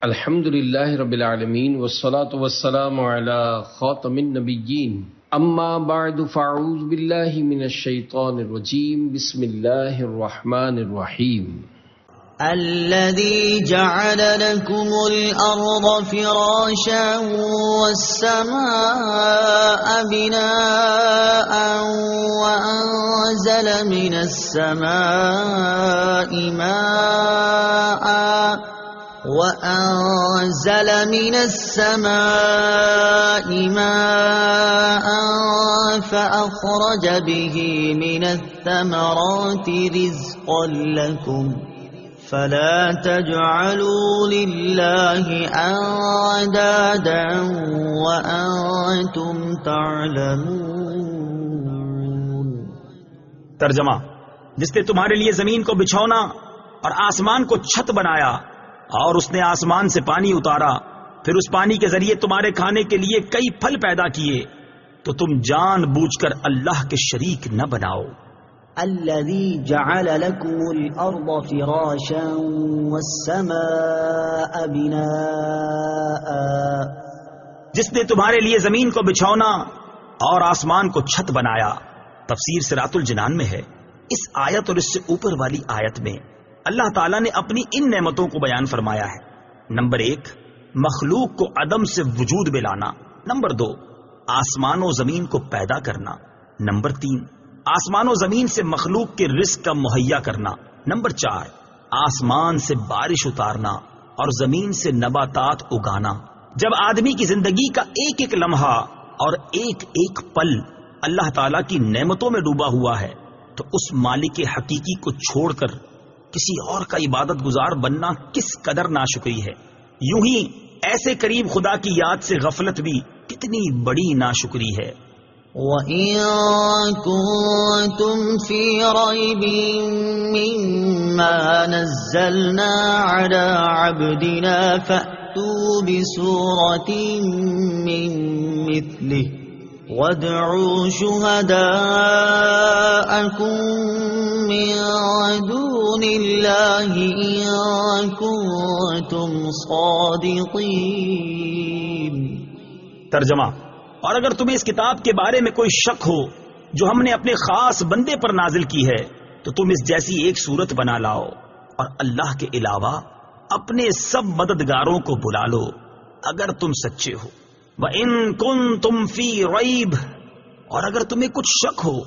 الحمد للہ رب العالمین والصلاة والسلام علی خاتم النبیین اما بعد فاعوذ باللہ من الشیطان الرجیم بسم اللہ الرحمن الرحیم الذي جعل لكم الأرض فراشا والسماء بناء وأنزل من السماء ماء فأخرج به من الثمرات رزقا لكم فلا تجعلوا لله أندادا وأنتم تعلمون۔ ترجمہ: جس نے تمہارے لیے زمین کو بچھونا اور آسمان کو چھت بنایا، اور اس نے آسمان سے پانی اتارا، پھر اس پانی کے ذریعے تمہارے کھانے کے لیے کئی پھل پیدا کیے، تو تم جان بوجھ کر اللہ کے شریک نہ بناؤ۔ الذي جعل لكم الأرض فراشا والسماء بناء، جس نے تمہارے لیے زمین کو بچھونا اور آسمان کو چھت بنایا۔ تفسیر صراط الجنان میں ہے، اس آیت اور اس سے اوپر والی آیت میں اللہ تعالیٰ نے اپنی ان نعمتوں کو بیان فرمایا ہے۔ نمبر 1، مخلوق کو عدم سے وجود میں لانا۔ نمبر 2، آسمان و زمین کو پیدا کرنا۔ نمبر 3، آسمان و زمین سے مخلوق کے رزق کا مہیا کرنا۔ نمبر 4، آسمان سے بارش اتارنا اور زمین سے نباتات اگانا۔ جب آدمی کی زندگی کا ایک ایک لمحہ اور ایک ایک پل اللہ تعالیٰ کی نعمتوں میں ڈوبا ہوا ہے، تو اس مالک حقیقی کو چھوڑ کر کسی اور کا عبادت گزار بننا کس قدر ناشکری ہے۔ یوں ہی ایسے قریب خدا کی یاد سے غفلت بھی کتنی بڑی ناشکری ہے۔ وَإِن كُنتُمْ فِي رَيْبٍ مِّمَّا نَزَّلْنَا عَلَى عَبْدِنَا فَأْتُوا بِسُورَةٍ مِّن مِّثْلِهِ وَادْعُوا شُهَدَاءَكُم مِّن دُونِ اللَّهِ إِن كُنتُمْ صَادِقِينَ۔ ترجمہ: اور اگر تمہیں اس کتاب کے بارے میں کوئی شک ہو جو ہم نے اپنے خاص بندے پر نازل کی ہے، تو تم اس جیسی ایک صورت بنا لاؤ اور اللہ کے علاوہ اپنے سب مددگاروں کو بلا لو اگر تم سچے ہو۔ وَإِن كُنتُمْ فِي رَيْبٍ، اور اگر تمہیں کچھ شک ہو۔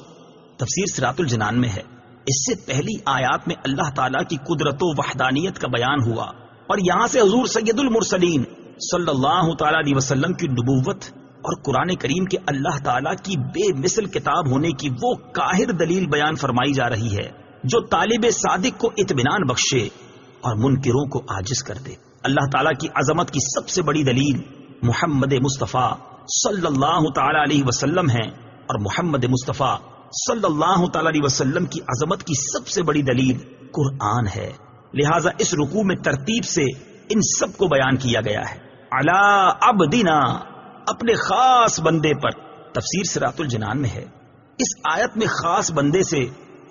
تفسیر صراط الجنان میں ہے، اس سے پہلی آیات میں اللہ تعالیٰ کی قدرت و وحدانیت کا بیان ہوا، اور یہاں سے حضور سید المرسلین صلی اللہ تعالیٰ علیہ وسلم کی نبوت اور قرآن کریم کے اللہ تعالیٰ کی بے مثل کتاب ہونے کی وہ قاہر دلیل بیان فرمائی جا رہی ہے جو طالب صادق کو اطمینان بخشے اور منکروں کو عاجز کر دے۔ اللہ تعالیٰ کی عظمت کی سب سے بڑی دلیل محمد مصطفیٰ صلی اللہ تعالیٰ علیہ وسلم ہیں، اور محمد مصطفیٰ صلی اللہ تعالیٰ علیہ وسلم کی عظمت کی سب سے بڑی دلیل قرآن ہے۔ لہٰذا اس رکوع میں ترتیب سے ان سب کو بیان کیا گیا ہے۔ علی عبدنا، اپنے خاص بندے پر۔ تفسیر صراط الجنان میں ہے، اس آیت میں خاص بندے سے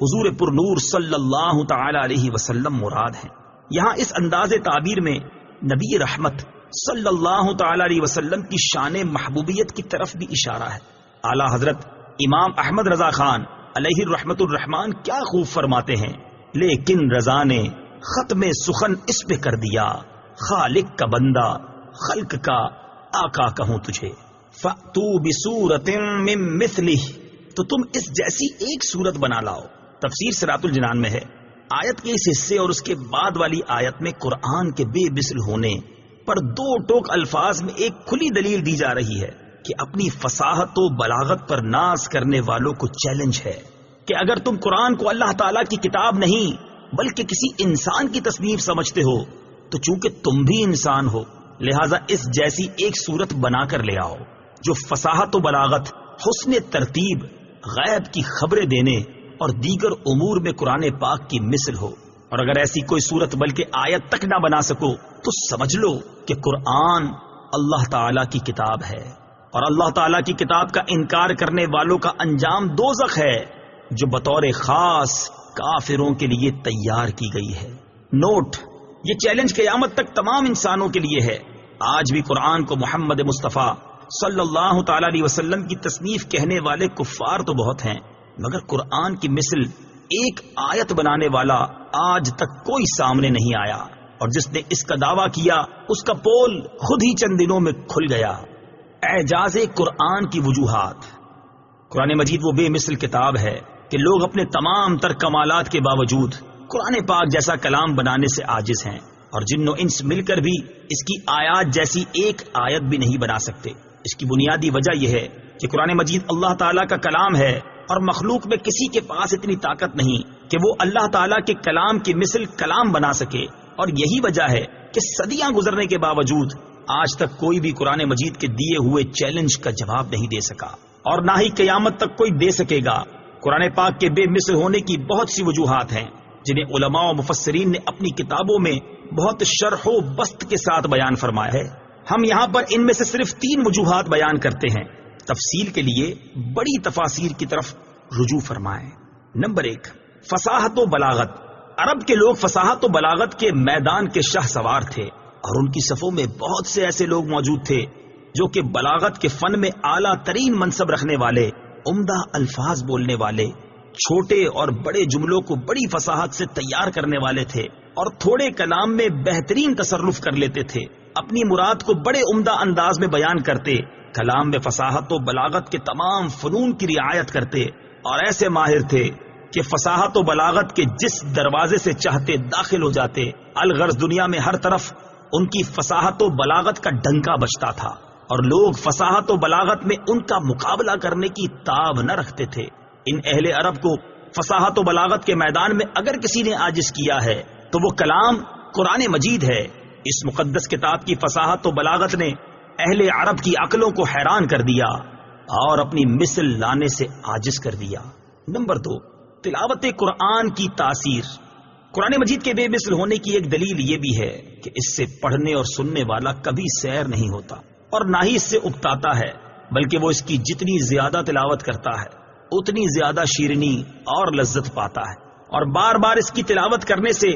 حضور پر نور صلی اللہ تعالی علیہ وسلم مراد ہیں۔ یہاں اس انداز تعبیر میں نبی رحمت صلی اللہ تعالی علیہ وسلم کی شان محبوبیت کی طرف بھی اشارہ ہے۔ اعلیٰ حضرت امام احمد رضا خان علیہ الرحمت الرحمان کیا خوب فرماتے ہیں، لیکن رضا نے ختم سخن اس پہ کر دیا، خالق کا بندہ خلق کا آقا کہوں تجھے۔ فَأْتُوا بِسُورَةٍ مِّن مِّثْلِهِ، تو تم اس جیسی ایک صورت بنا لاؤ۔ تفسیر صراط الجنان میں ہے، آیت کے اس حصے اور اس کے بعد والی آیت میں قرآن کے بے مثل ہونے پر دو ٹوک الفاظ میں ایک کھلی دلیل دی جا رہی ہے کہ اپنی فصاحت و بلاغت پر ناز کرنے والوں کو چیلنج ہے کہ اگر تم قرآن کو اللہ تعالیٰ کی کتاب نہیں بلکہ کسی انسان کی تصنیف سمجھتے ہو، تو چونکہ تم بھی انسان ہو، لہٰذا اس جیسی ایک صورت بنا کر لے آؤ جو فصاحت و بلاغت، حسن ترتیب، غیب کی خبریں دینے اور دیگر امور میں قرآن پاک کی مثل ہو۔ اور اگر ایسی کوئی صورت بلکہ آیت تک نہ بنا سکو تو سمجھ لو کہ قرآن اللہ تعالیٰ کی کتاب ہے، اور اللہ تعالیٰ کی کتاب کا انکار کرنے والوں کا انجام دوزخ ہے جو بطور خاص کافروں کے لیے تیار کی گئی ہے۔ نوٹ: یہ چیلنج قیامت تک تمام انسانوں کے لیے ہے۔ آج بھی قرآن کو محمد مصطفیٰ صلی اللہ تعالی علیہ وسلم کی تصنیف کہنے والے کفار تو بہت ہیں، مگر قرآن کی مثل ایک آیت بنانے والا آج تک کوئی سامنے نہیں آیا، اور جس نے اس کا دعویٰ کیا اس کا پول خود ہی چند دنوں میں کھل گیا۔ اعجاز قرآن کی وجوہات۔ قرآن مجید وہ بے مثل کتاب ہے کہ لوگ اپنے تمام تر کمالات کے باوجود قرآن پاک جیسا کلام بنانے سے عاجز ہیں، اور جن و انس مل کر بھی اس کی آیات جیسی ایک آیت بھی نہیں بنا سکتے۔ اس کی بنیادی وجہ یہ ہے کہ قرآن مجید اللہ تعالیٰ کا کلام ہے، اور مخلوق میں کسی کے پاس اتنی طاقت نہیں کہ وہ اللہ تعالیٰ کے کلام کی مثل کلام بنا سکے، اور یہی وجہ ہے کہ صدیاں گزرنے کے باوجود آج تک کوئی بھی قرآن مجید کے دیے ہوئے چیلنج کا جواب نہیں دے سکا، اور نہ ہی قیامت تک کوئی دے سکے گا۔ قرآن پاک کے بے مثل ہونے کی بہت سی وجوہات ہیں جنہیں علماء و مفسرین نے اپنی کتابوں میں بہت شرح و بسط کے ساتھ بیان فرمایا ہے۔ ہم یہاں پر ان میں سے صرف 3 وجوہات بیان کرتے ہیں، تفصیل کے لیے بڑی تفاسیر کی طرف رجوع فرمائیں۔ نمبر 1، فصاحت و بلاغت۔ عرب کے لوگ فصاحت و بلاغت کے میدان کے شاہ سوار تھے، اور ان کی صفوں میں بہت سے ایسے لوگ موجود تھے جو کہ بلاغت کے فن میں اعلیٰ ترین منصب رکھنے والے، عمدہ الفاظ بولنے والے، چھوٹے اور بڑے جملوں کو بڑی فصاحت سے تیار کرنے والے تھے، اور تھوڑے کلام میں بہترین تصرف کر لیتے تھے، اپنی مراد کو بڑے عمدہ انداز میں بیان کرتے، کلام میں فصاحت و بلاغت کے تمام فنون کی رعایت کرتے، اور ایسے ماہر تھے کہ فصاحت و بلاغت کے جس دروازے سے چاہتے داخل ہو جاتے، الغرض دنیا میں ہر طرف ان کی فصاحت و بلاغت کا ڈنکا بجتا تھا، اور لوگ فصاحت و بلاغت میں ان کا مقابلہ کرنے کی تاب نہ رکھتے تھے۔ ان اہل عرب کو فصاحت و بلاغت کے میدان میں اگر کسی نے عاجز کیا ہے تو وہ کلام قرآن مجید ہے۔ اس مقدس کتاب کی فصاحت و بلاغت نے اہل عرب کی عقلوں کو حیران کر دیا اور اپنی مثل لانے سے عاجز کر دیا۔ نمبر 2، تلاوت قرآن کی تاثیر۔ قرآن مجید کے بے مثل ہونے کی ایک دلیل یہ بھی ہے کہ اس سے پڑھنے اور سننے والا کبھی سیر نہیں ہوتا، اور نہ ہی اس سے اکتاتا ہے، بلکہ وہ اس کی جتنی زیادہ تلاوت کرتا ہے اتنی زیادہ شیرینی اور لذت پاتا ہے، اور بار بار اس کی تلاوت کرنے سے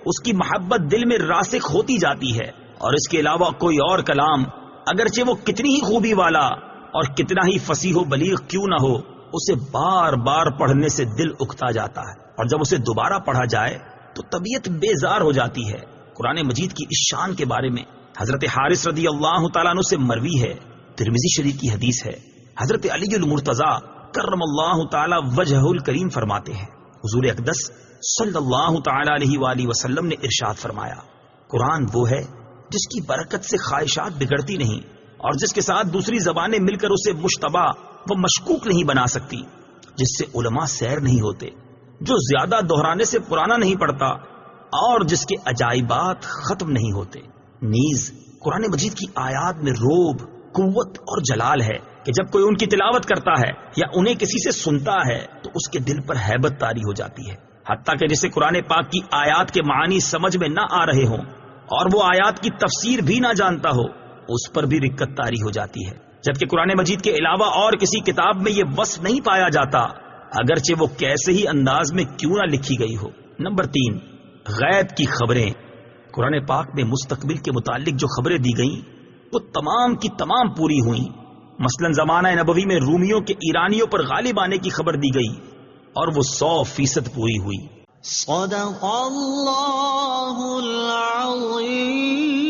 اس کی محبت دل میں راسخ ہوتی جاتی ہے، اور اس کے علاوہ کوئی اور کلام اگرچہ وہ کتنی ہی خوبی والا اور کتنا ہی فصیح و بلیغ کیوں نہ ہو، اسے بار بار پڑھنے سے دل اکتا جاتا ہے، اور جب اسے دوبارہ پڑھا جائے تو طبیعت بیزار ہو جاتی ہے۔ قرآن مجید کی اس شان کے بارے میں حضرت حارث رضی اللہ تعالیٰ عنہ سے مروی ہے، ترمذی شریف کی حدیث ہے، حضرت علی المرتضیٰ کرم اللہ تعالی وجہ الکریم فرماتے ہیں، حضور اقدس صلی اللہ تعالی علیہ وآلہ وسلم نے ارشاد فرمایا، قرآن وہ ہے جس کی برکت سے خواہشات بگڑتی نہیں، اور جس کے ساتھ دوسری زبانیں مل کر اسے مشتبہ و مشکوک نہیں بنا سکتی، جس سے علماء سیر نہیں ہوتے، جو زیادہ دہرانے سے پرانا نہیں پڑتا، اور جس کے عجائبات ختم نہیں ہوتے۔ نیز قرآن مجید کی آیات میں روب، قوت اور جلال ہے کہ جب کوئی ان کی تلاوت کرتا ہے یا انہیں کسی سے سنتا ہے تو اس کے دل پر ہیبت طاری ہو جاتی ہے، حتیٰ کہ جسے قرآن پاک کی آیات کے معانی سمجھ میں نہ آ رہے ہوں اور وہ آیات کی تفسیر بھی نہ جانتا ہو، اس پر بھی رکت طاری ہو جاتی ہے، جبکہ قرآن مجید کے علاوہ اور کسی کتاب میں یہ وصف نہیں پایا جاتا، اگرچہ وہ کیسے ہی انداز میں کیوں نہ لکھی گئی ہو۔ نمبر 3، غیب کی خبریں۔ قرآن پاک میں مستقبل کے متعلق جو خبریں دی گئیں وہ تمام کی تمام پوری ہوئیں۔ مثلا زمانہ نبوی میں رومیوں کے ایرانیوں پر غالب آنے کی خبر دی گئی اور وہ 100% پوری ہوئی۔ صدق اللہ العظیم۔